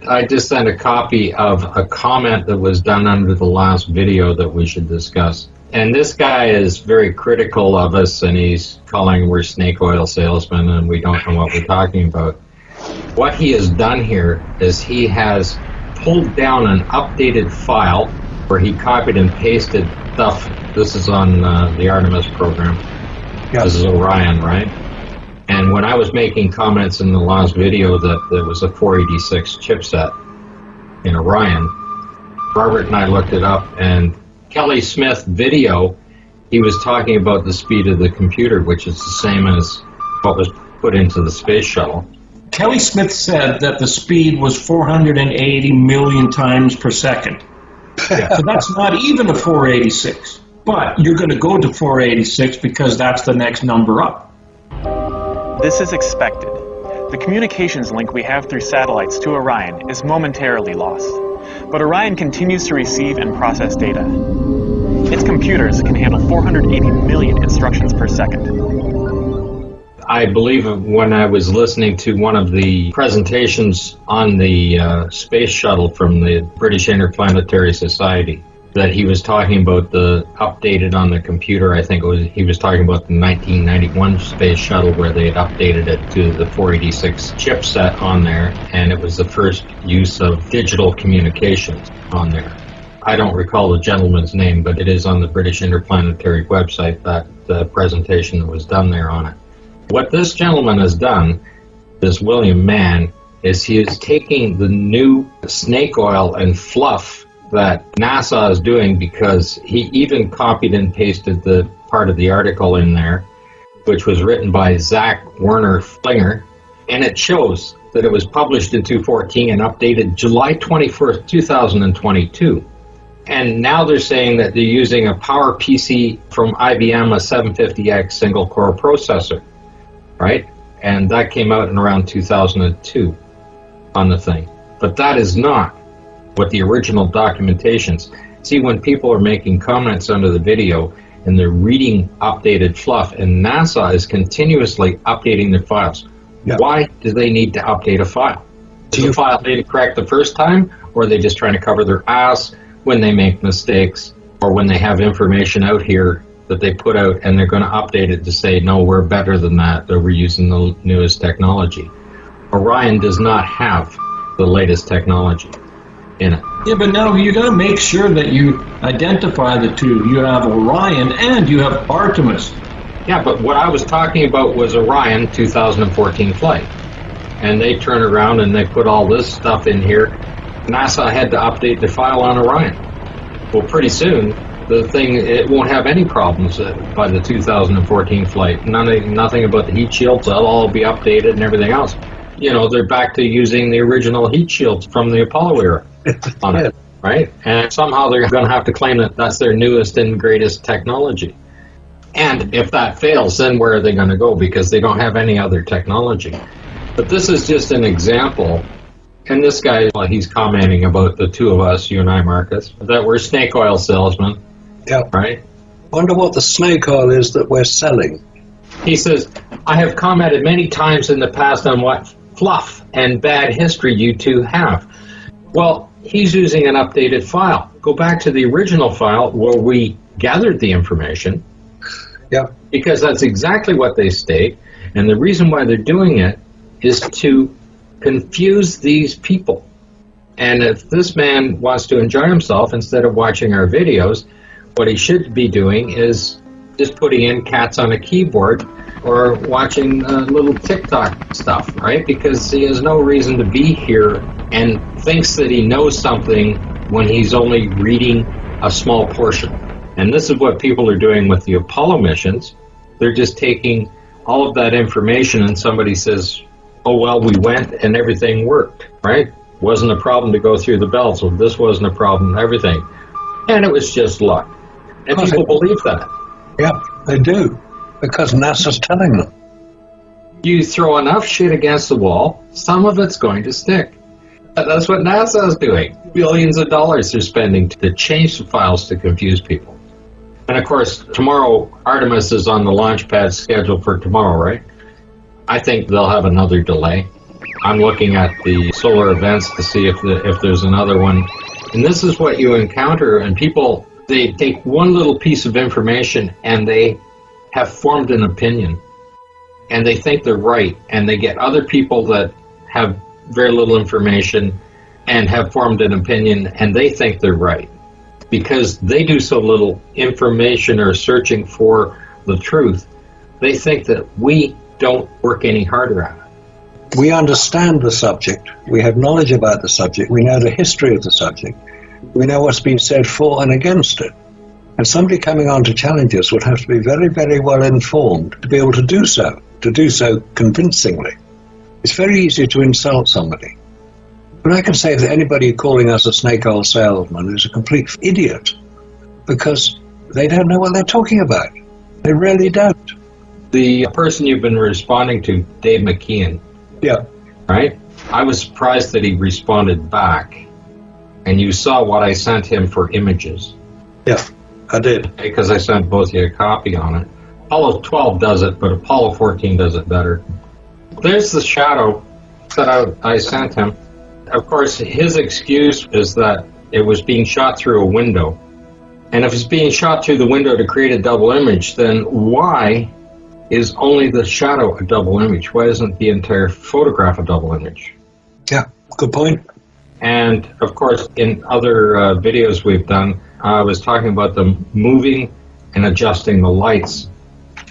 I just sent a copy of a comment that was done under the last video that we should discuss. And this guy is very critical of us, and he's calling we're snake oil salesmen and we don't know what we're talking about. What he has done here is he has pulled down an updated file where he copied and pasted stuff. This is on the Artemis program. Yep. This is Orion, right? And when I was making comments in the last video that there was a 486 chipset in Orion, Robert and I looked it up, and Kelly Smith video, he was talking about the speed of the computer, which is the same as what was put into the space shuttle. Kelly Smith said that the speed was 480 million times per second. Yeah. So that's not even a 486. But you're going to go to 486 because that's the next number up. This is expected. The communications link we have through satellites to Orion is momentarily lost. But Orion continues to receive and process data. Its computers can handle 480 million instructions per second. I believe when I was listening to one of the presentations on the space shuttle from the British Interplanetary Society, that he was talking about the updated on the computer. I think he was talking about the 1991 space shuttle where they had updated it to the 486 chipset on there, and it was the first use of digital communications on there. I don't recall the gentleman's name, but it is on the British Interplanetary website, that presentation that was done there on it. What this gentleman has done, this William Mann, is he is taking the new snake oil and fluff that NASA is doing, because he even copied and pasted the part of the article in there, which was written by Zach Werner Flinger, and it shows that it was published in 2014 and updated July 21st, 2022. And now they're saying that they're using a PowerPC from IBM, a 750X single-core processor, right? And that came out in around 2002 on the thing. But that is not what the original documentations. See, when people are making comments under the video and they're reading updated fluff, and NASA is continuously updating their files, why do they need to update a file? Is the file data correct the first time, or are they just trying to cover their ass when they make mistakes, or when they have information out here that they put out and they're going to update it to say, no, we're better than that, that we're using the newest technology? Orion does not have the latest technology in it. Yeah, but now you got to make sure that you identify the two. You have Orion and you have Artemis. Yeah, but what I was talking about was Orion 2014 flight. And they turn around and they put all this stuff in here. NASA had to update the file on Orion. Well, pretty soon, the thing, it won't have any problems by the 2014 flight. Nothing about the heat shields. That'll all be updated and everything else. You know, they're back to using the original heat shields from the Apollo era on it, right? And somehow they're going to have to claim that that's their newest and greatest technology. And if that fails, then where are they going to go? Because they don't have any other technology. But this is just an example. And this guy, well, he's commenting about the two of us, you and I, Marcus, that we're snake oil salesmen. Yeah. Right? Wonder what the snake oil is that we're selling. He says, I have commented many times in the past on what fluff and bad history you two have. Well, he's using an updated file. Go back to the original file where we gathered the information. Yeah. Because that's exactly what they state. And the reason why they're doing it is to confuse these people. And if this man wants to enjoy himself instead of watching our videos, what he should be doing is just putting in cats on a keyboard or watching little TikTok stuff, right? Because he has no reason to be here and thinks that he knows something when he's only reading a small portion. And this is what people are doing with the Apollo missions. They're just taking all of that information and somebody says, oh, well, we went and everything worked, right? Wasn't a problem to go through the belt, so this wasn't a problem, everything. And it was just luck. And people believe that. Yeah, they do, because NASA's telling them. You throw enough shit against the wall, some of it's going to stick. That's what NASA is doing. Billions of dollars they're spending to change the files to confuse people. And of course, tomorrow, Artemis is on the launch pad scheduled for tomorrow, right? I think they'll have another delay. I'm looking at the solar events to see if there's another one. And this is what you encounter, and people, they take one little piece of information and they have formed an opinion. And they think they're right, and they get other people that have very little information and have formed an opinion, and they think they're right. Because they do so little information or searching for the truth, they think that we don't work any harder at it. We understand the subject. We have knowledge about the subject. We know the history of the subject. We know what's been said for and against it. And somebody coming on to challenge us would have to be very, very well informed to be able to do so convincingly. It's very easy to insult somebody. But I can say that anybody calling us a snake oil salesman is a complete idiot, because they don't know what they're talking about. They really don't. The person you've been responding to, Dave McKeon, Yeah. right? I was surprised that he responded back. And you saw what I sent him for images. Yeah, I did. Because I sent both you a copy on it. Apollo 12 does it, but Apollo 14 does it better. There's the shadow that I sent him. Of course, his excuse is that it was being shot through a window. And if it's being shot through the window to create a double image, then why is only the shadow a double image? Why isn't the entire photograph a double image? Yeah, good point. And, of course, in other videos we've done, I was talking about them moving and adjusting the lights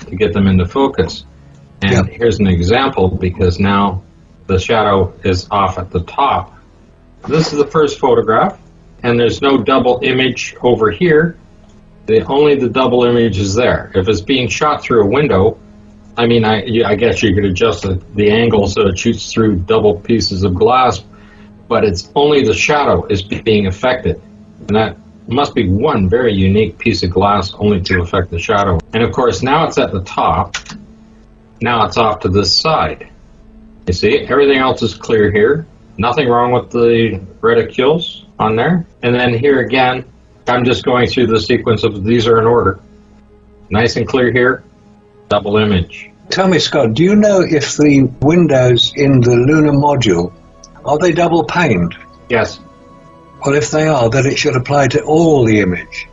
to get them into focus. And here's an example, because now the shadow is off at the top. This is the first photograph, and there's no double image over here. Only the double image is there. If it's being shot through a window, I mean, I guess you could adjust the angle so it shoots through double pieces of glass, but it's only the shadow is being affected. And that must be one very unique piece of glass only to affect the shadow. And of course, now it's at the top. Now it's off to this side. You see, everything else is clear here. Nothing wrong with the reticules on there. And then here again, I'm just going through the sequence of these are in order. Nice and clear here. Double image. Tell me, Scott, do you know if the windows in the lunar module, are they double paned? Yes. Well, if they are, then it should apply to all the image.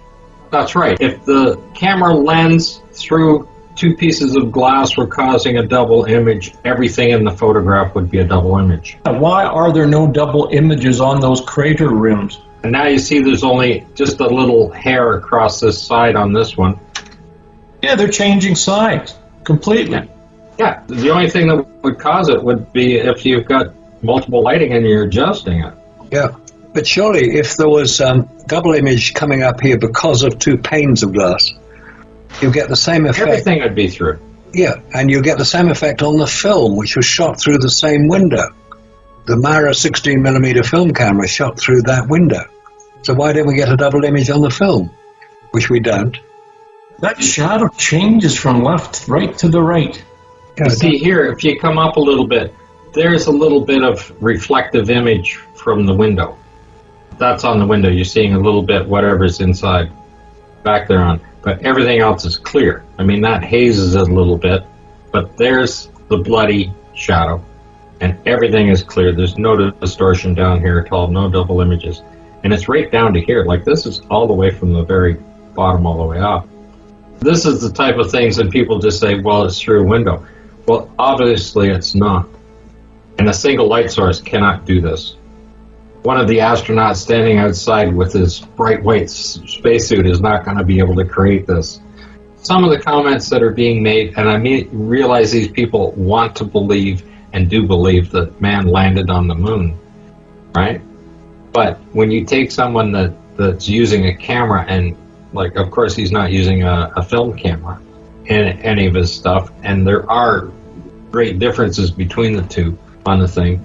That's right. If the camera lens through two pieces of glass were causing a double image, everything in the photograph would be a double image. Why are there no double images on those crater rims? And now you see there's only just a little hair across this side on this one. Yeah, they're changing sides completely. Yeah, the only thing that would cause it would be if you've got multiple lighting and you're adjusting it. Yeah, but surely if there was double image coming up here because of two panes of glass, you get the same effect. Everything would be through. Yeah, and you get the same effect on the film, which was shot through the same window. The Mara 16mm film camera shot through that window. So why don't we get a double image on the film? Which we don't. That shadow changes from right to the right. You see here, if you come up a little bit, there's a little bit of reflective image from the window. That's on the window. You're seeing a little bit whatever's inside back there on. But everything else is clear. I mean, that hazes it a little bit, but there's the bloody shadow. And everything is clear. There's no distortion down here at all, no double images. And it's right down to here. Like, this is all the way from the very bottom all the way up. This is the type of things that people just say, well, it's through a window. Well, obviously it's not. And a single light source cannot do this. One of the astronauts standing outside with his bright white spacesuit is not going to be able to create this. Some of the comments that are being made, and I realize these people want to believe and do believe that man landed on the moon, right? But when you take someone that's using a camera, and like, of course, he's not using a film camera in any of his stuff, and there are great differences between the two on the thing.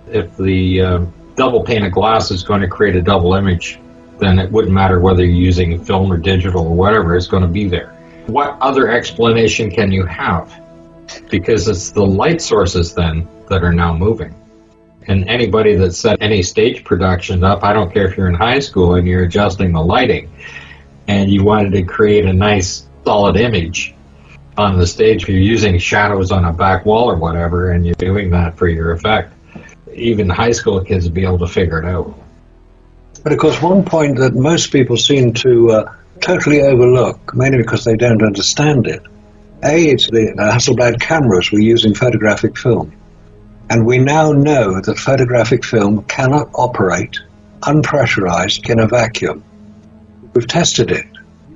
If the double pane of glass is going to create a double image, then it wouldn't matter whether you're using film or digital or whatever, it's going to be there. What other explanation can you have? Because it's the light sources then that are now moving. And anybody that set any stage production up, I don't care if you're in high school and you're adjusting the lighting and you wanted to create a nice solid image on the stage, you're using shadows on a back wall or whatever, and you're doing that for your effect. even high school kids would be able to figure it out. But of course, one point that most people seem to totally overlook, mainly because they don't understand it, it's the Hasselblad cameras were using photographic film. And we now know that photographic film cannot operate unpressurized in a vacuum. We've tested it.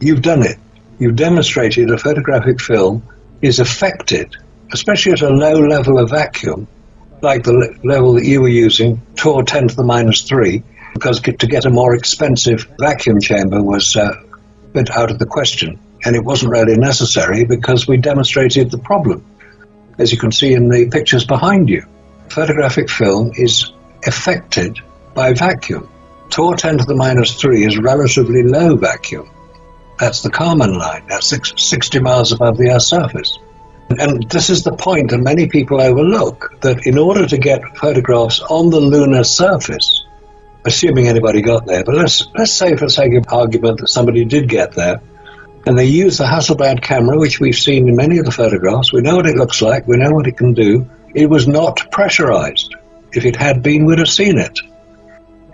You've done it. You've demonstrated a photographic film is affected, especially at a low level of vacuum, like the level that you were using, torr 10 to the minus 3, because to get a more expensive vacuum chamber was a bit out of the question. And it wasn't really necessary because we demonstrated the problem, as you can see in the pictures behind you. Photographic film is affected by vacuum. Torr 10 to the minus 3 is relatively low vacuum. That's the Kármán line. That's 60 miles above the Earth's surface. And this is the point that many people overlook, that in order to get photographs on the lunar surface, assuming anybody got there, but let's say for the sake of argument that somebody did get there, and they use the Hasselblad camera, which we've seen in many of the photographs. We know what it looks like. We know what it can do. It was not pressurized. If it had been, we'd have seen it.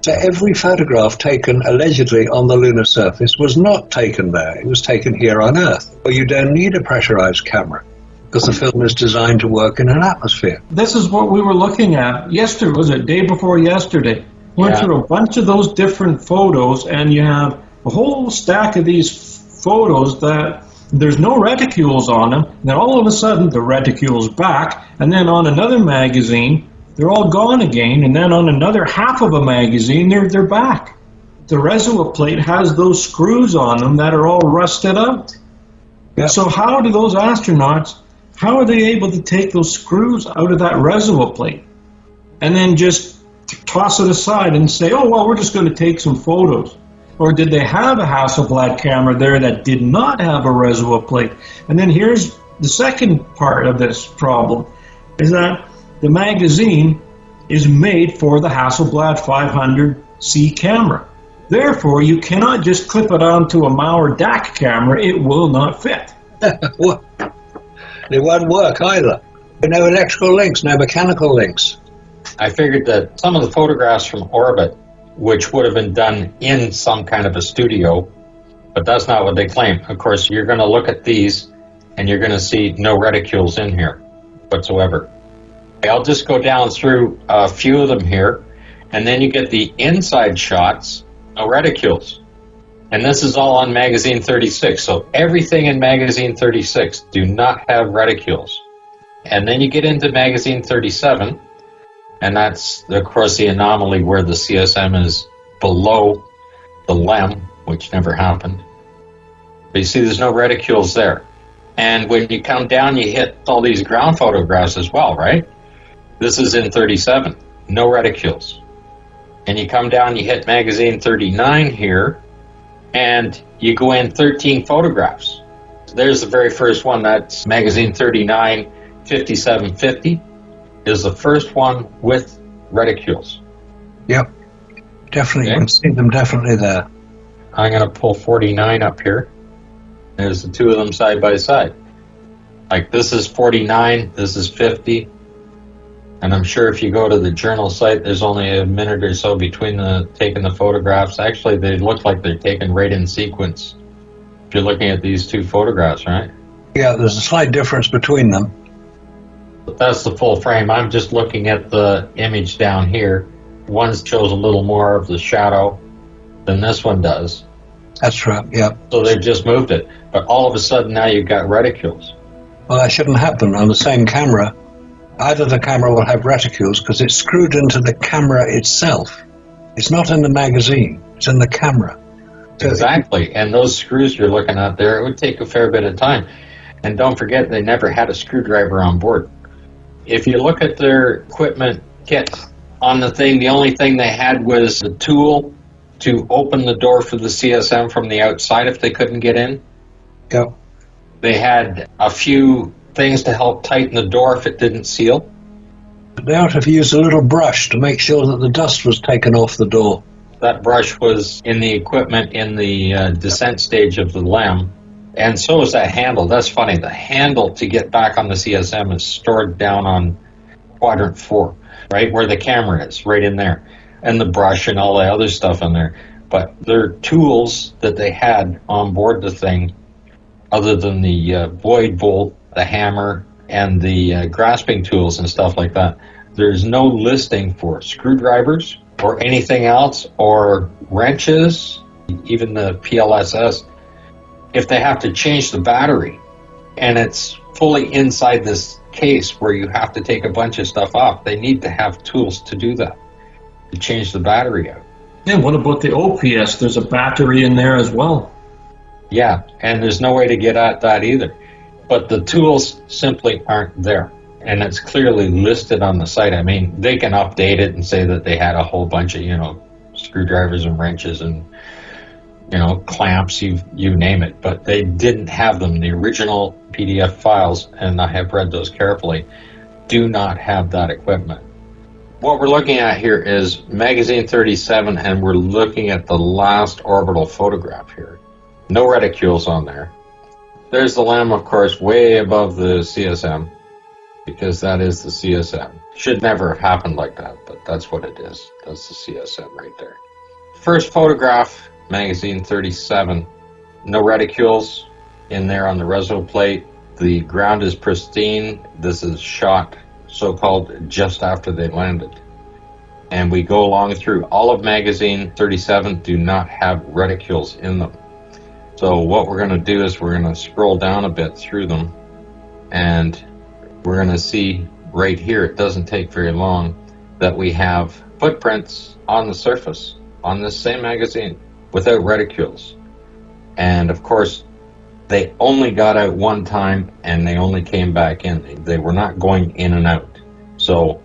So every photograph taken allegedly on the lunar surface was not taken there. It was taken here on Earth. But you don't need a pressurized camera because the film is designed to work in an atmosphere. This is what we were looking at yesterday. Was it day before yesterday? Went through a bunch of those different photos, and you have a whole stack of these photos that there's no reticules on them. Then all of a sudden, the reticule's back, and then on another magazine, they're all gone again, and then on another half of a magazine, they're back. The reservoir plate has those screws on them that are all rusted out. Yep. So how do those astronauts, how are they able to take those screws out of that reservoir plate and then just toss it aside and say, oh, well, we're just going to take some photos? Or did they have a Hasselblad camera there that did not have a reservoir plate? And then here's the second part of this problem, is that the magazine is made for the Hasselblad 500C camera. Therefore, you cannot just clip it onto a Mauer DAC camera. It will not fit. It won't work either. No electrical links, no mechanical links. I figured that some of the photographs from orbit, which would have been done in some kind of a studio, but that's not what they claim. Of course, you're going to look at these, and you're going to see no reticules in here whatsoever. I'll just go down through a few of them here, and then you get the inside shots, no reticules. And this is all on magazine 36, so everything in magazine 36 do not have reticules. And then you get into magazine 37, and that's, of course, the anomaly where the CSM is below the LEM, which never happened. But you see there's no reticules there. And when you come down, you hit all these ground photographs as well, right? This is in 37, no reticules. And you come down, you hit magazine 39 here, and you go in 13 photographs. There's the very first one, that's magazine 39, 5750. Is the first one with reticules. Yep, definitely. Okay. You can see them definitely there. I'm going to pull 49 up here. There's the two of them side by side. Like this is 49, this is 50. And I'm sure if you go to the journal site, there's only a minute or so between taking the photographs. Actually, they look like they're taken right in sequence. If you're looking at these two photographs, right? Yeah, there's a slight difference between them. But that's the full frame. I'm just looking at the image down here. One shows a little more of the shadow than this one does. That's right, yeah. So they've just moved it. But all of a sudden now you've got reticules. Well, that shouldn't happen on the same camera. Either the camera will have reticules because it's screwed into the camera itself. It's not in the magazine, it's in the camera. So exactly, and those screws you're looking at there, it would take a fair bit of time. And don't forget, they never had a screwdriver on board. If you look at their equipment kit on the thing, the only thing they had was the tool to open the door for the CSM from the outside if they couldn't get in. Yep. They had a few things to help tighten the door if it didn't seal. They ought to have used a little brush to make sure that the dust was taken off the door. That brush was in the equipment in the descent stage of the LEM. And so is that handle. That's funny. The handle to get back on the CSM is stored down on quadrant 4. right where the camera is, right in there, and the brush and all the other stuff in there. But their tools that they had on board the thing, other than the void bolt, the hammer, and the grasping tools and stuff like that, there's no listing for screwdrivers or anything else, or wrenches, even the PLSS. If they have to change the battery, and it's fully inside this case where you have to take a bunch of stuff off, they need to have tools to do that, to change the battery out. Yeah, what about the OPS? There's a battery in there as well. Yeah, and there's no way to get at that either. But the tools simply aren't there. And it's clearly listed on the site. I mean, they can update it and say that they had a whole bunch of, screwdrivers and wrenches and, clamps, you name it. But they didn't have them. The original PDF files, and I have read those carefully, do not have that equipment. What we're looking at here is magazine 37, and we're looking at the last orbital photograph here. No reticules on there. There's the LEM, of course, way above the CSM, because that is the CSM. Should never have happened like that, but that's what it is. That's the CSM right there. First photograph, magazine 37. No reticules in there on the reso plate. The ground is pristine. This is shot, so-called, just after they landed. And we go along through all of magazine 37 do not have reticules in them. So what we're going to do is we're going to scroll down a bit through them, and we're going to see right here, it doesn't take very long, that we have footprints on the surface on this same magazine without reticules. And of course, they only got out one time and they only came back in. They were not going in and out. So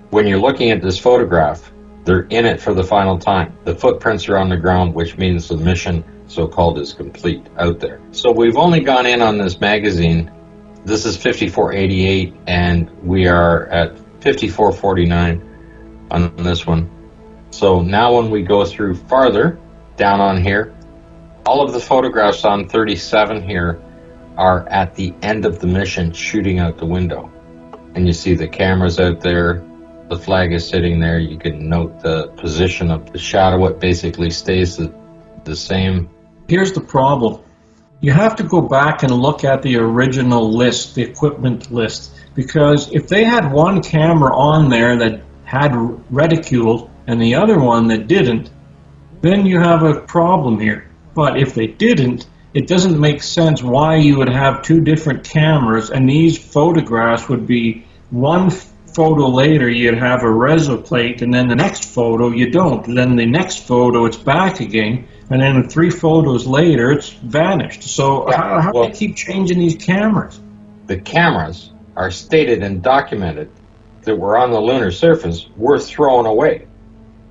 when you're looking at this photograph, they're in it for the final time. The footprints are on the ground, which means the mission, so-called, is complete out there. So we've only gone in on this magazine. This is 5488, and we are at 5449 on this one. So now when we go through farther down on here, all of the photographs on 37 here are at the end of the mission, shooting out the window. And you see the cameras out there, the flag is sitting there. You can note the position of the shadow. It basically stays the same. Here's the problem. You have to go back and look at the original list, the equipment list, because if they had one camera on there that had reticule and the other one that didn't, then you have a problem here. But if they didn't, it doesn't make sense why you would have two different cameras, and these photographs would be one photo later you'd have a reso plate, and then the next photo you don't. And then the next photo it's back again, and then 3 photos later it's vanished. So how do they keep changing these cameras? The cameras are stated and documented that were on the lunar surface were thrown away.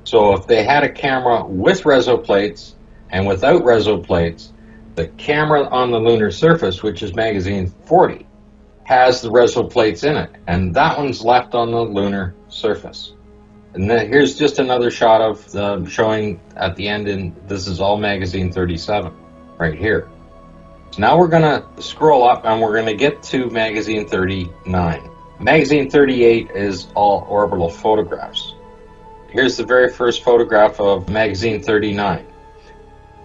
So if they had a camera with reso plates and without reso plates, the camera on the lunar surface, which is magazine 40, has the reso plates in it, and that one's left on the lunar surface. And then here's just another shot of showing at the end, and this is all magazine 37 right here. So now we're going to scroll up and we're going to get to magazine 39. Magazine 38 is all orbital photographs. Here's the very first photograph of magazine 39.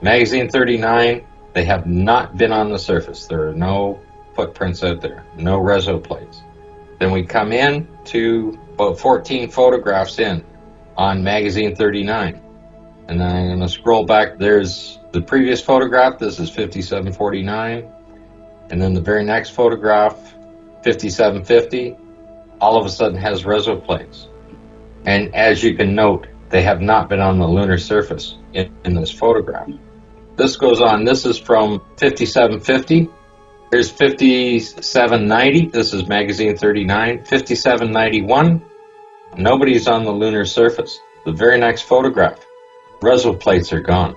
Magazine 39, they have not been on the surface. There are no footprints out there, no reso plates. Then we come in to about 14 photographs in on magazine 39. And then I'm going to scroll back. There's the previous photograph. This is 5749. And then the very next photograph, 5750, all of a sudden has reso plates. And as you can note, they have not been on the lunar surface in this photograph. This goes on. This is from 5750. Here's 5790. This is magazine 39. 5791. Nobody's on the lunar surface. The very next photograph, reso plates are gone.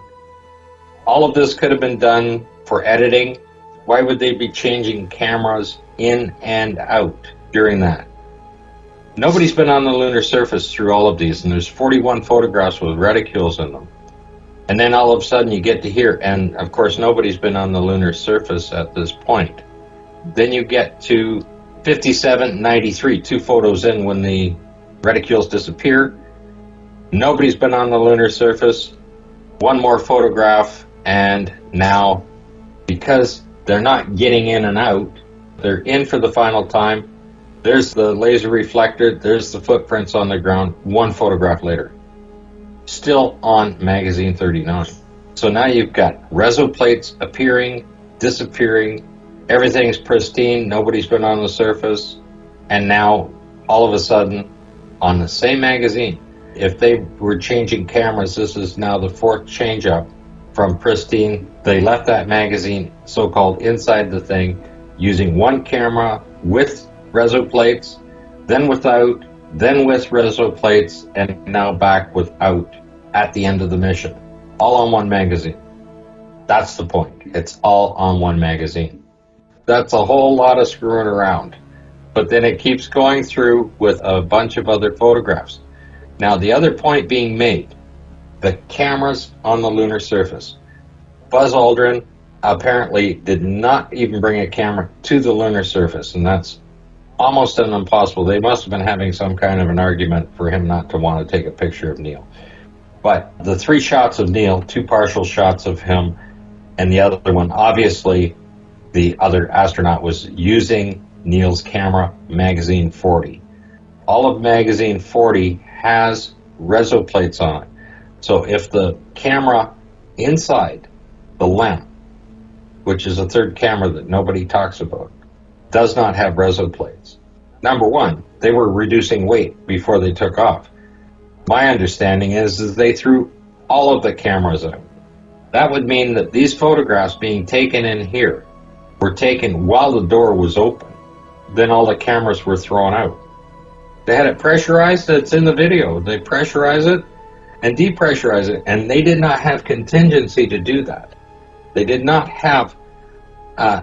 All of this could have been done for editing. Why would they be changing cameras in and out during that? Nobody's been on the lunar surface through all of these, and there's 41 photographs with reticules in them. And then all of a sudden you get to here, and of course nobody's been on the lunar surface at this point. Then you get to 5793, 2 photos in when the Reticules disappear. Nobody's been on the lunar surface. One more photograph, and now, because they're not getting in and out, they're in for the final time. There's the laser reflector, there's the footprints on the ground, one photograph later. Still on magazine 39. So now you've got reso plates appearing, disappearing, everything's pristine, nobody's been on the surface, and now, all of a sudden, on the same magazine, if they were changing cameras, this is now the fourth change up from pristine. They left that magazine so-called inside the thing, using one camera with reso plates, then without, then with reso plates, and now back without at the end of the mission. All on one magazine. That's the point. It's all on one magazine. That's a whole lot of screwing around. But then it keeps going through with a bunch of other photographs. Now, the other point being made, the cameras on the lunar surface. Buzz Aldrin apparently did not even bring a camera to the lunar surface, and that's almost an impossible. They must have been having some kind of an argument for him not to want to take a picture of Neil. But the 3 shots of Neil, 2 partial shots of him, and the other one, obviously, the other astronaut was using Neil's camera, magazine 40. All of magazine 40 has reso plates on it. So if the camera inside the lamp, which is a third camera that nobody talks about, does not have reso plates. Number one, they were reducing weight before they took off. My understanding is they threw all of the cameras out. That would mean that these photographs being taken in here were taken while the door was open. Then all the cameras were thrown out. They had it pressurized. It's in the video. They pressurize it and depressurize it, and they did not have contingency to do that. They did not have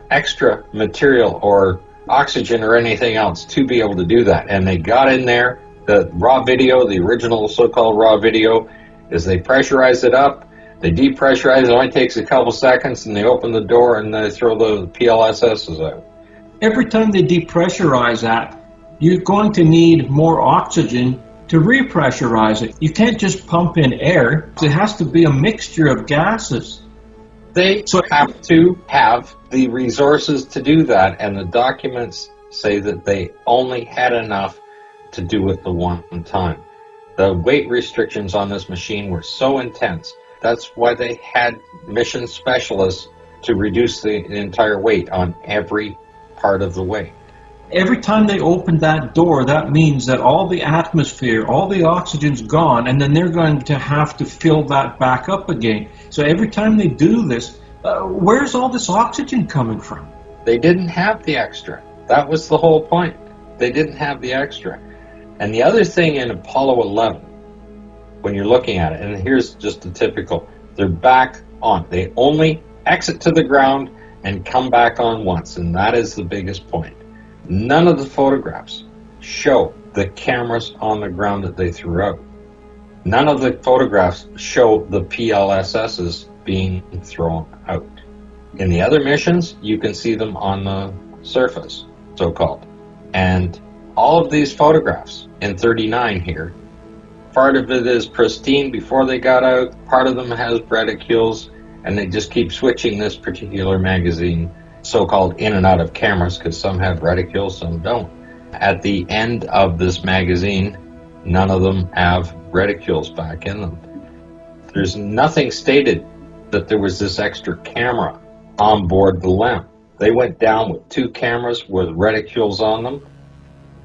extra material or oxygen or anything else to be able to do that. And they got in there. The raw video, the original so-called raw video, is they pressurize it up, they depressurize it. It only takes a couple seconds, and they open the door and they throw the PLSSs out. Every time they depressurize that, you're going to need more oxygen to repressurize it. You can't just pump in air. It has to be a mixture of gases. They have to have the resources to do that, and the documents say that they only had enough to do it the one time. The weight restrictions on this machine were so intense. That's why they had mission specialists to reduce the entire weight on every part of the way. Every time they open that door, that means that all the atmosphere, all the oxygen's gone, and then they're going to have to fill that back up again. So every time they do this, where's all this oxygen coming from? They didn't have the extra. That was the whole point. They didn't have the extra. And the other thing in Apollo 11, when you're looking at it, and here's just the typical, they're back on. They only exit to the ground and come back on once, and that is the biggest point. None of the photographs show the cameras on the ground that they threw out. None of the photographs show the PLSSs being thrown out. In the other missions, you can see them on the surface, so-called. And all of these photographs in 39 here, part of it is pristine before they got out, part of them has reticules, and they just keep switching this particular magazine, so-called in and out of cameras, because some have reticules, some don't. At the end of this magazine, none of them have reticules back in them. There's nothing stated that there was this extra camera on board the lamp. They went down with 2 cameras with reticules on them.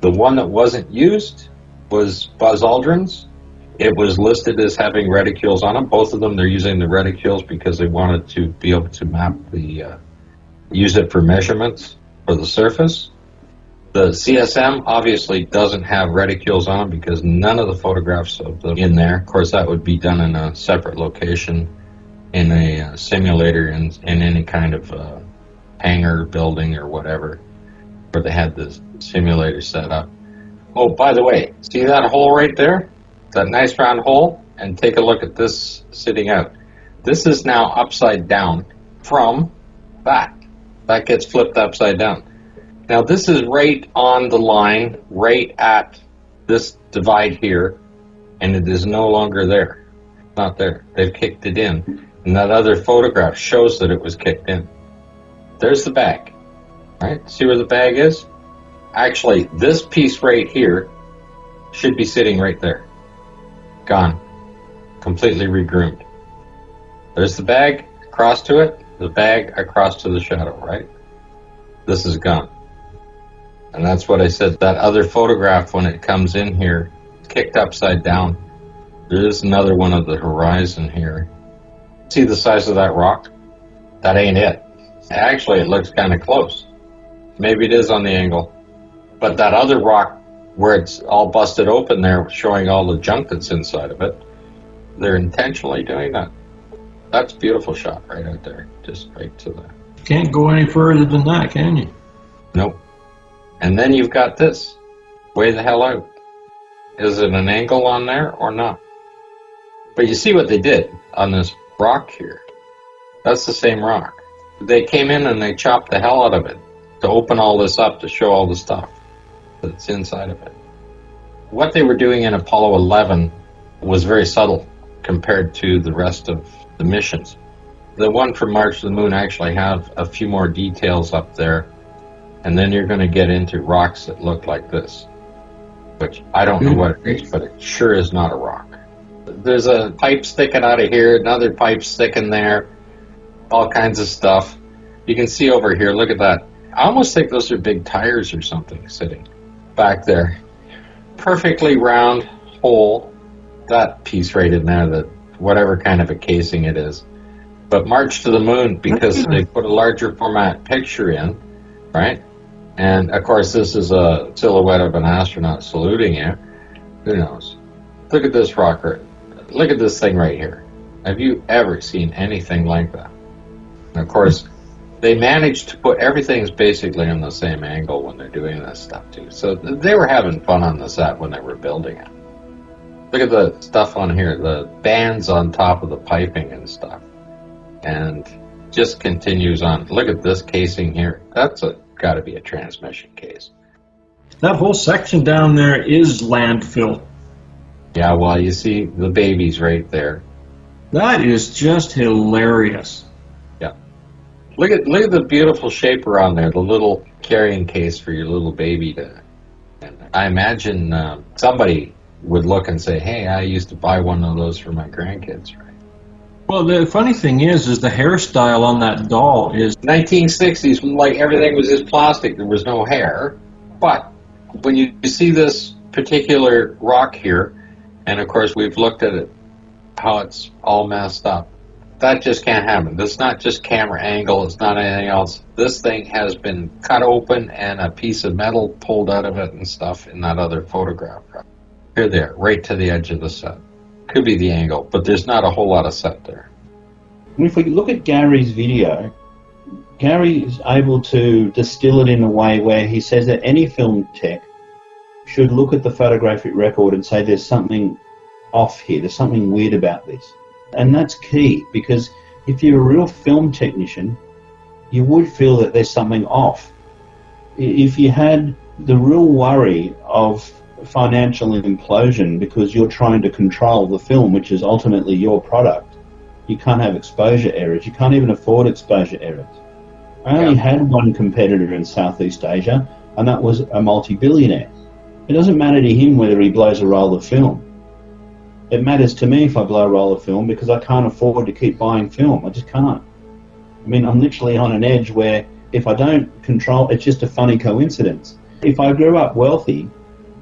The one that wasn't used was Buzz Aldrin's. It was listed as having reticules on them. Both of them, they're using the reticules because they wanted to be able to map use it for measurements for the surface. The CSM obviously doesn't have reticules on them because none of the photographs of them in there. Of course, that would be done in a separate location in a simulator in any kind of hangar building or whatever, where they had the simulator set up. Oh, by the way, see that hole right there? That nice round hole? And take a look at this sitting out. This is now upside down from that. That gets flipped upside down. Now this is right on the line, right at this divide here, and it is no longer there. It's not there. They've kicked it in. And that other photograph shows that it was kicked in. There's the bag. Right? See where the bag is? Actually, this piece right here should be sitting right there. Gone. Completely regroomed. There's the bag across to it, the bag across to the shadow, right? This is gone. And that's what I said, that other photograph, when it comes in here, kicked upside down. There is another one of the horizon here. See the size of that rock? That ain't it. Actually, it looks kind of close. Maybe it is on the angle. But that other rock, where it's all busted open there, showing all the junk that's inside of it, they're intentionally doing that. That's a beautiful shot right out there. Just right to that. Can't go any further than that, can you? Nope. And then you've got this. Way the hell out. Is it an angle on there or not? But you see what they did on this rock here. That's the same rock. They came in and they chopped the hell out of it to open all this up, to show all the stuff that's inside of it. What they were doing in Apollo 11 was very subtle compared to the rest of the missions. The one from Mars to the Moon actually have a few more details up there, and then you're going to get into rocks that look like this, which I don't know what it is, but it sure is not a rock. There's a pipe sticking out of here, another pipe sticking there, all kinds of stuff. You can see over here, look at that. I almost think those are big tires or something sitting back there. Perfectly round hole, that piece right in there, that whatever kind of a casing it is. But March to the Moon, because they put a larger format picture in, right? And of course this is a silhouette of an astronaut saluting you. Who knows? Look at this rocker. Look at this thing right here. Have you ever seen anything like that? And of course, they managed to put everything's basically on the same angle when they're doing this stuff too. So they were having fun on the set when they were building it. Look at the stuff on here, the bands on top of the piping and stuff. And just continues on. Look at this casing here. That's got to be a transmission case. That whole section down there is landfill. Yeah, well, you see the babies right there. That is just hilarious. Yeah. Look at the beautiful shape around there, the little carrying case for your little baby to. And I imagine somebody would look and say, "Hey, I used to buy one of those for my grandkids." Right? Well, the funny thing is the hairstyle on that doll is 1960s. Like everything was just plastic. There was no hair. But when you see this particular rock here, and of course we've looked at it, how it's all messed up. That just can't happen. This is not just camera angle. It's not anything else. This thing has been cut open and a piece of metal pulled out of it and stuff in that other photograph. Here they are, right to the edge of the set. Could be the angle, but there's not a whole lot of set there. If we look at Gary's video, Gary is able to distill it in a way where he says that any film tech should look at the photographic record and say there's something off here, there's something weird about this. And that's key, because if you're a real film technician, you would feel that there's something off. If you had the real worry of financial implosion because you're trying to control the film, which is ultimately your product, you can't have exposure errors. You can't even afford exposure errors. I only had one competitor in Southeast Asia, and that was a multi-billionaire. It doesn't matter to him whether he blows a roll of film. It matters to me if I blow a roll of film, because I can't afford to keep buying film. I just can't. I mean, I'm literally on an edge where if I don't control, it's just a funny coincidence. If I grew up wealthy,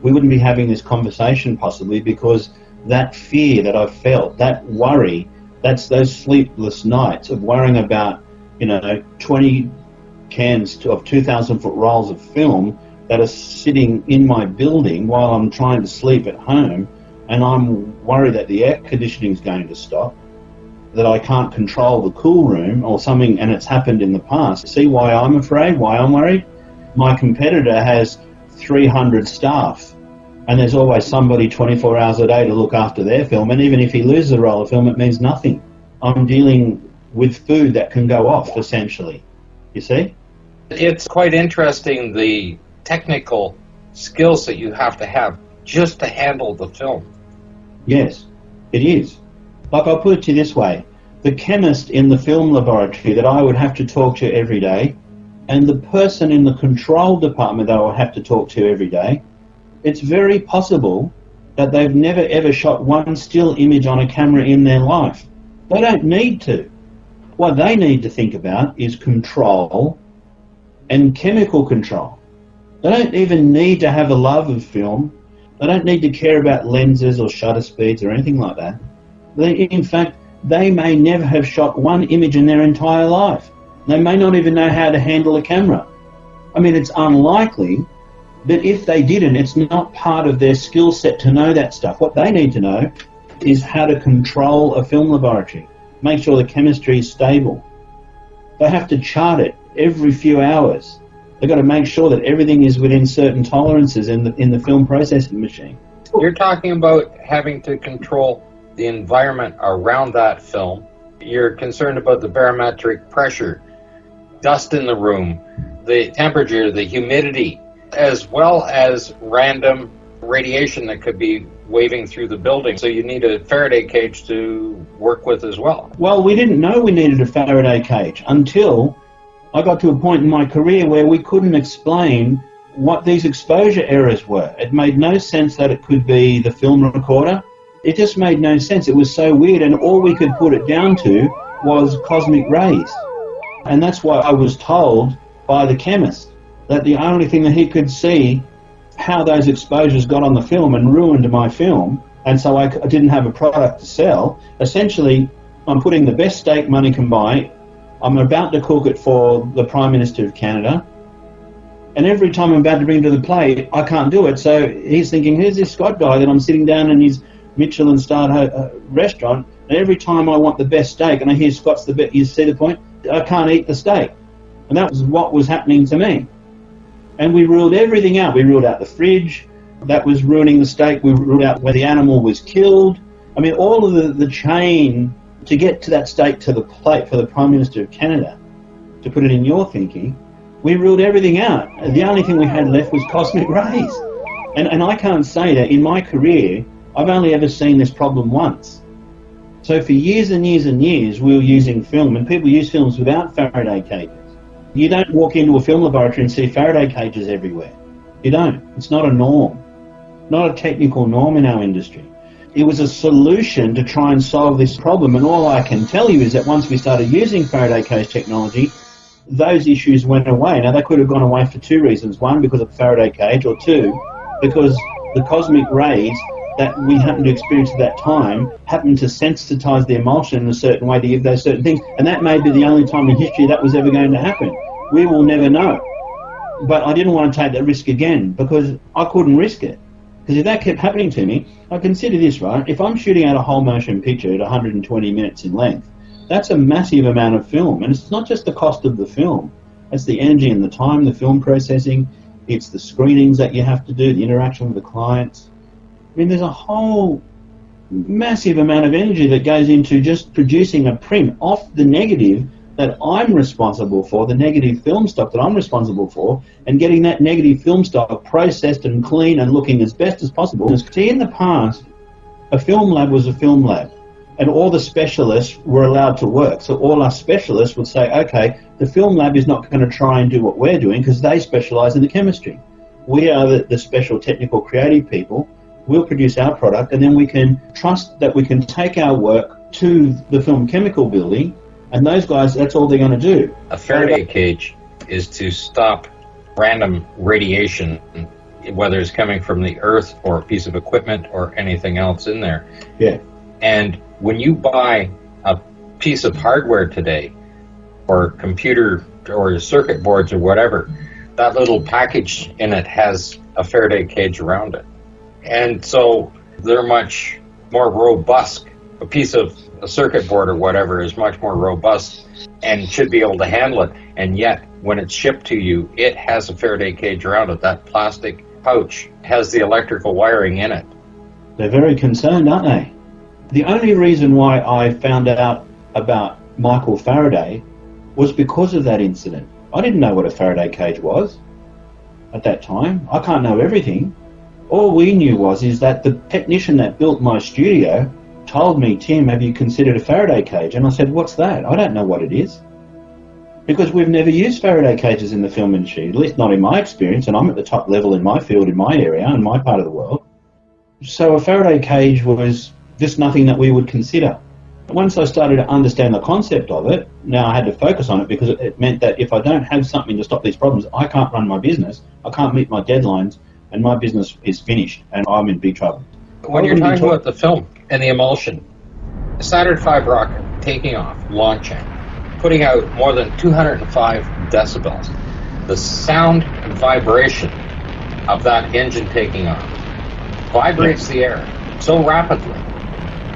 we wouldn't be having this conversation possibly, because that fear that I've felt, that worry, that's those sleepless nights of worrying about, 20 cans of 2,000-foot rolls of film that are sitting in my building while I'm trying to sleep at home, and I'm worried that the air conditioning is going to stop, that I can't control the cool room or something, and it's happened in the past. See why I'm afraid, why I'm worried? My competitor has 300 staff, and there's always somebody 24 hours a day to look after their film, and even if he loses a roll of film, it means nothing. I'm dealing with food that can go off, essentially. You see? It's quite interesting, the technical skills that you have to have. just to handle the film. Yes, it is. Like, I'll put it to you this way. The chemist in the film laboratory that I would have to talk to every day, and the person in the control department that I would have to talk to every day, it's very possible that they've never ever shot one still image on a camera in their life. They don't need to. What they need to think about is control and chemical control. They don't even need to have a love of film. They don't need to care about lenses or shutter speeds or anything like that. In fact, they may never have shot one image in their entire life. They may not even know how to handle a camera. I mean, it's unlikely, but if they didn't, it's not part of their skill set to know that stuff. What they need to know is how to control a film laboratory, make sure the chemistry is stable. They have to chart it every few hours. They've got to make sure that everything is within certain tolerances in the film processing machine. You're talking about having to control the environment around that film. You're concerned about the barometric pressure, dust in the room, the temperature, the humidity, as well as random radiation that could be waving through the building. So you need a Faraday cage to work with as well. Well, we didn't know we needed a Faraday cage until I got to a point in my career where we couldn't explain what these exposure errors were. It made no sense that it could be the film recorder. It just made no sense. It was so weird, and all we could put it down to was cosmic rays. And that's why I was told by the chemist that the only thing that he could see how those exposures got on the film and ruined my film, and so I didn't have a product to sell. Essentially, I'm putting the best steak money can buy. I'm about to cook it for the Prime Minister of Canada, and every time I'm about to bring it to the plate, I can't do it. So he's thinking, here's this Scott guy that I'm sitting down in his Michelin-starred restaurant, and every time I want the best steak, and I hear Scott's the best, you see the point? I can't eat the steak. And that was what was happening to me. And we ruled everything out. We ruled out the fridge. That was ruining the steak. We ruled out where the animal was killed. I mean, all of the chain to get to that steak to the plate for the Prime Minister of Canada, to put it in your thinking, we ruled everything out. The only thing we had left was cosmic rays. And I can't say that in my career, I've only ever seen this problem once. So for years and years and years, we were using film, and people use films without Faraday cages. You don't walk into a film laboratory and see Faraday cages everywhere. You don't. It's not a norm, not a technical norm in our industry. It was a solution to try and solve this problem, and all I can tell you is that once we started using Faraday cage technology, those issues went away. Now, they could have gone away for two reasons. One, because of the Faraday cage, or two, because the cosmic rays that we happened to experience at that time happened to sensitize the emulsion in a certain way to give those certain things, and that may be the only time in history that was ever going to happen. We will never know. But I didn't want to take that risk again, because I couldn't risk it. Because if that kept happening to me, I consider this, right? If I'm shooting out a whole motion picture at 120 minutes in length, that's a massive amount of film. And it's not just the cost of the film. It's the energy and the time, the film processing. It's the screenings that you have to do, the interaction with the clients. I mean, there's a whole massive amount of energy that goes into just producing a print off the negative that I'm responsible for, the negative film stock that I'm responsible for, and getting that negative film stock processed and clean and looking as best as possible. See, in the past, a film lab was a film lab, and all the specialists were allowed to work. So all our specialists would say, okay, the film lab is not going to try and do what we're doing because they specialize in the chemistry. We are the special technical creative people. We'll produce our product, and then we can trust that we can take our work to the film chemical building, and those guys, that's all they're going to do. A Faraday cage is to stop random radiation, whether it's coming from the earth or a piece of equipment or anything else in there. Yeah. And when you buy a piece of hardware today, or computer or circuit boards or whatever, that little package in it has a Faraday cage around it. And so they're much more robust. A piece of a circuit board or whatever is much more robust and should be able to handle it. And yet, when it's shipped to you, it has a Faraday cage around it. That plastic pouch has the electrical wiring in it. They're very concerned, aren't they? The only reason why I found out about Michael Faraday was because of that incident. I didn't know what a Faraday cage was at that time. I can't know everything. All we knew is that the technician that built my studio told me, Tim, have you considered a Faraday cage? And I said, what's that? I don't know what it is. Because we've never used Faraday cages in the film industry, at least not in my experience, and I'm at the top level in my field, in my area, in my part of the world. So a Faraday cage was just nothing that we would consider. Once I started to understand the concept of it, now I had to focus on it because it meant that if I don't have something to stop these problems, I can't run my business, I can't meet my deadlines, and my business is finished, and I'm in big trouble. When you're talking about the film and the emulsion, the Saturn V rocket taking off, launching, putting out more than 205 decibels, the sound and vibration of that engine taking off vibrates the air so rapidly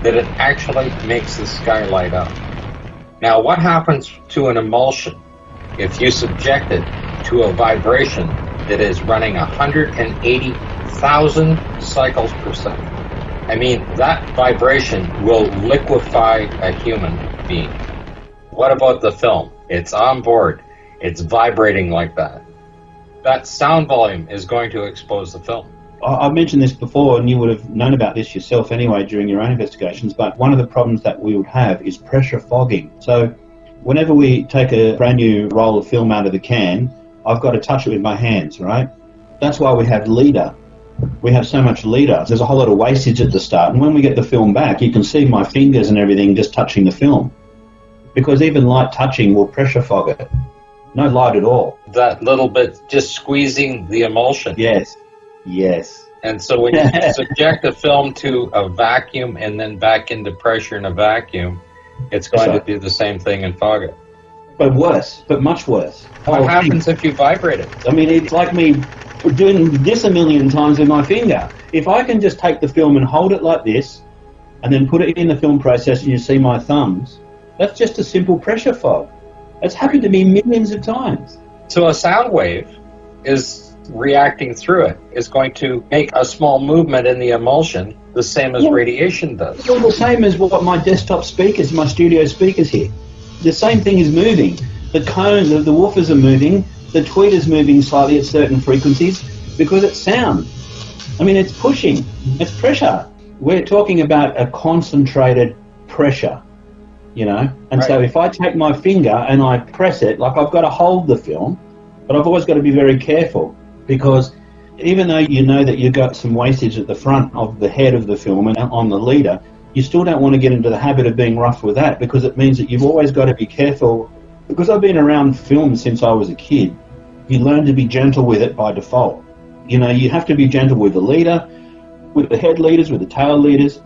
that it actually makes the sky light up. Now, what happens to an emulsion if you subject it to a vibration that is running 180,000 cycles per second? I mean, that vibration will liquefy a human being. What about the film? It's on board. It's vibrating like that. That sound volume is going to expose the film. I mentioned this before, and you would have known about this yourself anyway during your own investigations, but one of the problems that we would have is pressure fogging. So whenever we take a brand new roll of film out of the can, I've got to touch it with my hands, right? That's why we have leader. We have so much leader. There's a whole lot of wastage at the start, and when we get the film back, you can see my fingers and everything just touching the film. Because even light touching will pressure fog it. No light at all. That little bit just squeezing the emulsion. Yes. And so when you subject a film to a vacuum and then back into pressure in a vacuum, it's going to do the same thing and fog it. But worse, but much worse. What happens if you vibrate it? I mean, it's like me doing this a million times with my finger. If I can just take the film and hold it like this, and then put it in the film processor and you see my thumbs, that's just a simple pressure fog. It's happened to me millions of times. So a sound wave is reacting through it, is going to make a small movement in the emulsion the same as radiation does. Well, the same as what my desktop speakers, my studio speakers here. The same thing is moving. The cones of the woofers are moving, the tweeter's moving slightly at certain frequencies because it's sound. I mean, it's pushing, it's pressure. We're talking about a concentrated pressure, you know? And so if I take my finger and I press it, like I've got to hold the film, but I've always got to be very careful because even though you know that you've got some wastage at the front of the head of the film and on the leader, you still don't want to get into the habit of being rough with that because it means that you've always got to be careful. Because I've been around film since I was a kid, you learn to be gentle with it by default. You know, you have to be gentle with the leader, with the head leaders, with the tail leaders,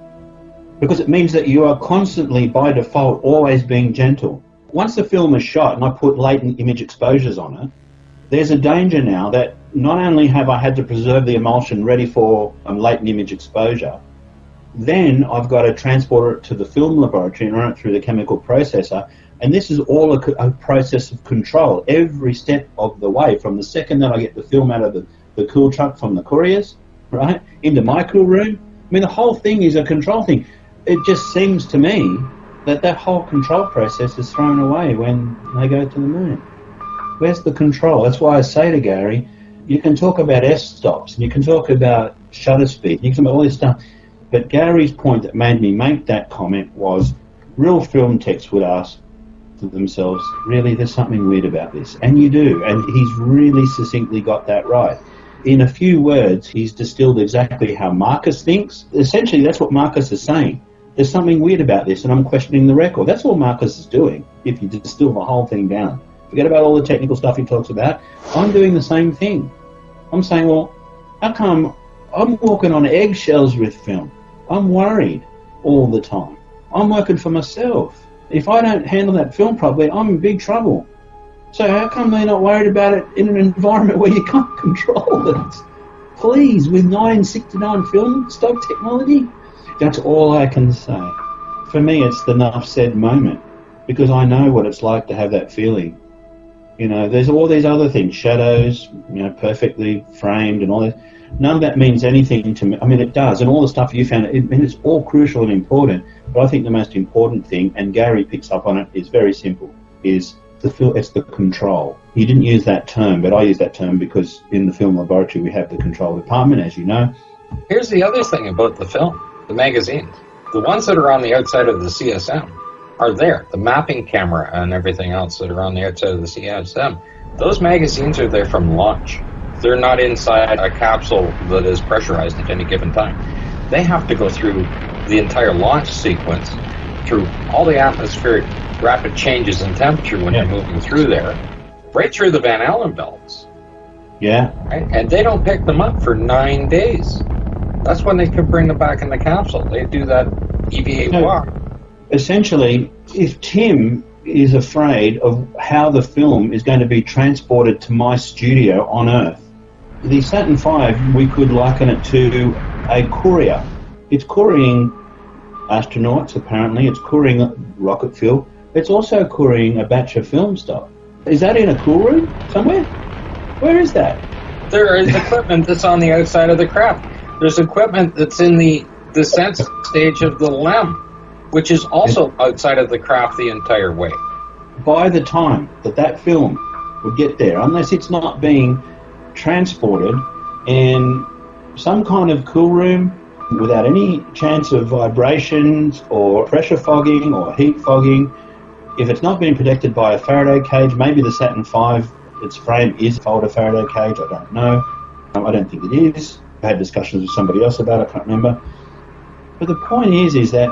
because it means that you are constantly, by default, always being gentle. Once the film is shot and I put latent image exposures on it, there's a danger now that not only have I had to preserve the emulsion ready for latent image exposure, then I've got to transport it to the film laboratory and run it through the chemical processor. And this is all a process of control every step of the way, from the second that I get the film out of the cool truck from the couriers, right, into my cool room. I mean, the whole thing is a control thing. It just seems to me that whole control process is thrown away when they go to the moon. Where's the control? That's why I say to Gary, you can talk about f-stops, and you can talk about shutter speed, you can talk about all this stuff, but Gary's point that made me make that comment was real film techs would ask to themselves, really, there's something weird about this. And you do, and he's really succinctly got that right. In a few words, he's distilled exactly how Marcus thinks. Essentially, that's what Marcus is saying. There's something weird about this, and I'm questioning the record. That's all Marcus is doing, if you distill the whole thing down. Forget about all the technical stuff he talks about. I'm doing the same thing. I'm saying, well, how come I'm walking on eggshells with film? I'm worried all the time. I'm working for myself. If I don't handle that film properly, I'm in big trouble. So how come they're not worried about it in an environment where you can't control it? Please, with 1969 film stock technology? That's all I can say. For me, it's the enough said moment, because I know what it's like to have that feeling. You know, there's all these other things, shadows, you know, perfectly framed and all that. None of that means anything to me. I mean, it does, and all the stuff you found, it's all crucial and important. But I think the most important thing, and Gary picks up on it, is very simple, is it's the control. He didn't use that term, but I use that term because in the film laboratory we have the control department, as you know, Here's the other thing about the film, the magazines. The ones that are on the outside of the CSM are there. The mapping camera and everything else that are on the outside of the CSM. Those magazines are there from launch. They're not inside a capsule that is pressurized at any given time. They have to go through the entire launch sequence, through all the atmospheric rapid changes in temperature when you're moving through there, right through the Van Allen belts. Yeah. Right? And they don't pick them up for 9 days. That's when they can bring them back in the capsule. They do that EVA walk. Essentially, if Tim is afraid of how the film is going to be transported to my studio on Earth, the Saturn V, we could liken it to a courier. It's couriering astronauts, apparently. It's couriering rocket fuel. It's also couriering a batch of film stock. Is that in a cool room somewhere? Where is that? There is equipment that's on the outside of the craft. There's equipment that's in the descent stage of the LEM, which is also outside of the craft the entire way. By the time that film would get there, unless it's not being transported in some kind of cool room without any chance of vibrations or pressure fogging or heat fogging, if it's not being protected by a Faraday cage, maybe the Saturn V, its frame is a Faraday cage, I don't know. I don't think it is. I had discussions with somebody else about it, I can't remember. But the point is that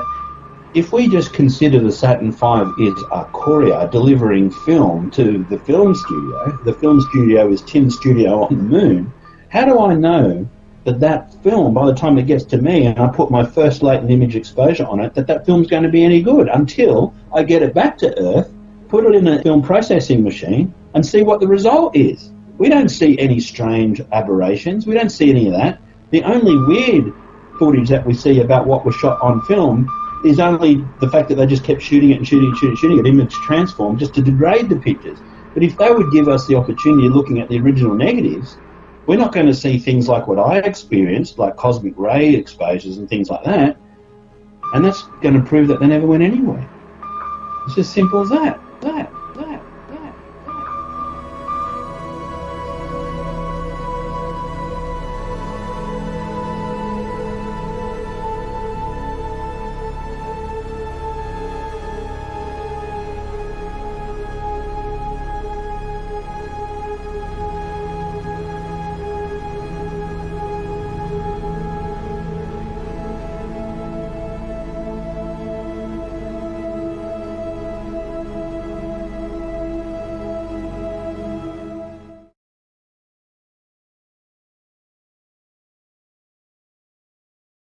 if we just consider the Saturn V is a courier delivering film to the film studio is Tim's studio on the moon, how do I know that film, by the time it gets to me and I put my first latent image exposure on it, that film's going to be any good until I get it back to Earth, put it in a film processing machine and see what the result is? We don't see any strange aberrations. We don't see any of that. The only weird footage that we see about what was shot on film is only the fact that they just kept shooting it and shooting it, image transform, just to degrade the pictures. But if they would give us the opportunity of looking at the original negatives, we're not going to see things like what I experienced, like cosmic ray exposures and things like that. And that's going to prove that they never went anywhere. It's as simple as that.